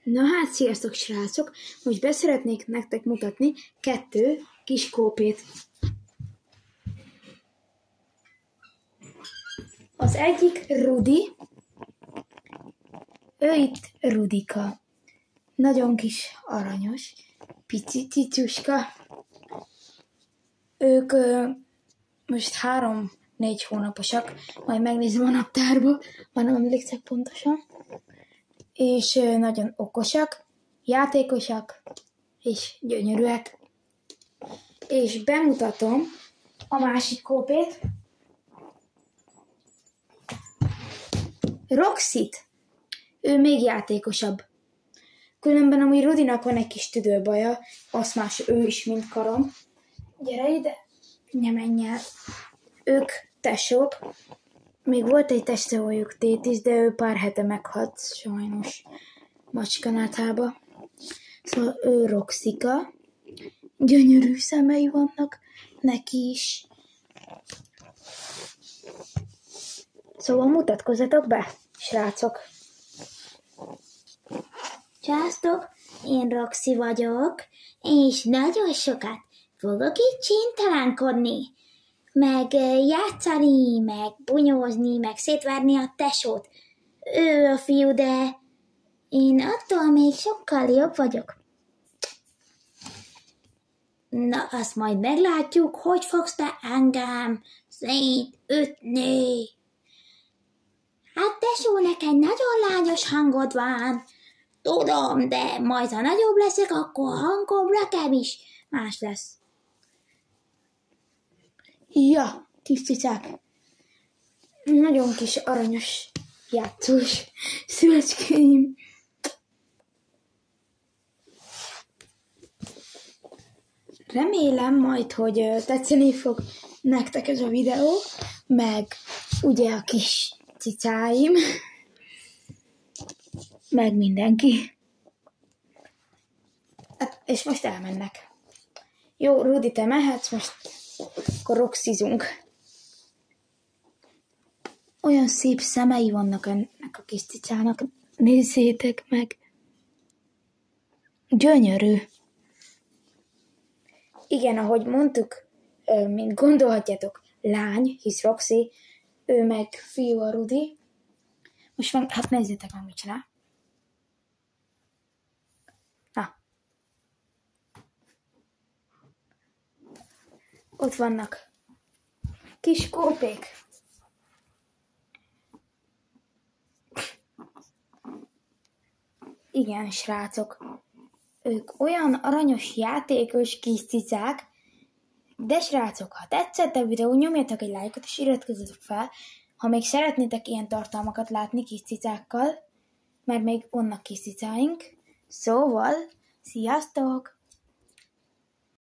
Na hát, sziasztok srácok! Most beszeretnék nektek mutatni 2 kis kópét. Az egyik Rudi, ő itt Rudika. Nagyon kis aranyos, pici cicuska. Ők most 3-4 hónaposak, majd megnézem a naptárba, már nem emlékszek pontosan. És nagyon okosak, játékosak, és gyönyörűek. És bemutatom a másik kópét. Roxit. Ő még játékosabb. Különben amúgy Rudinak van egy kis tüdőbaja, azt más ő is, mint Karom. Gyere ide, ne menj el. Ők tesók. Még volt egy tesójuk Tétis, de ő pár hete meghalt sajnos macskanáthába. Szóval ő Roxika. Gyönyörű szemei vannak neki is. Szóval mutatkozzatok be, srácok. Sziasztok, én Roxy vagyok, és nagyon sokat fogok itt csintalánkodni, meg játszani, meg bunyózni, meg szétverni a tesót. Ő a fiú, de én attól még sokkal jobb vagyok. Na, azt majd meglátjuk, hogy fogsz te engem szétütni. Hát tesó, neked nagyon lányos hangod van. Tudom, de majd ha nagyobb leszek, akkor a hangom nekem is más lesz. Ja, kis cicák. Nagyon kis aranyos játszós szülecskéim. Remélem majd, hogy tetszeni fog nektek ez a videó, meg ugye a kis cicáim, meg mindenki. És most elmennek. Jó, Rudi, te mehetsz, most akkor roxizunk. Olyan szép szemei vannak ennek a kis cicának. Nézzétek meg. Gyönyörű. Igen, ahogy mondtuk, mint gondolhatjátok, lány, hisz Roxy, ő meg fiú a Rudi. Most meg, hát nézzétek meg, mit csinál. Na. Ott vannak kis kópék. Igen, srácok. Ők olyan aranyos, játékos kis cicák, de srácok, ha tetszett a videó, nyomjatok egy lájkot és iratkozzatok fel, ha még szeretnétek ilyen tartalmakat látni kis cicákkal, mert még vannak kis cicáink. Szóval, sziasztok!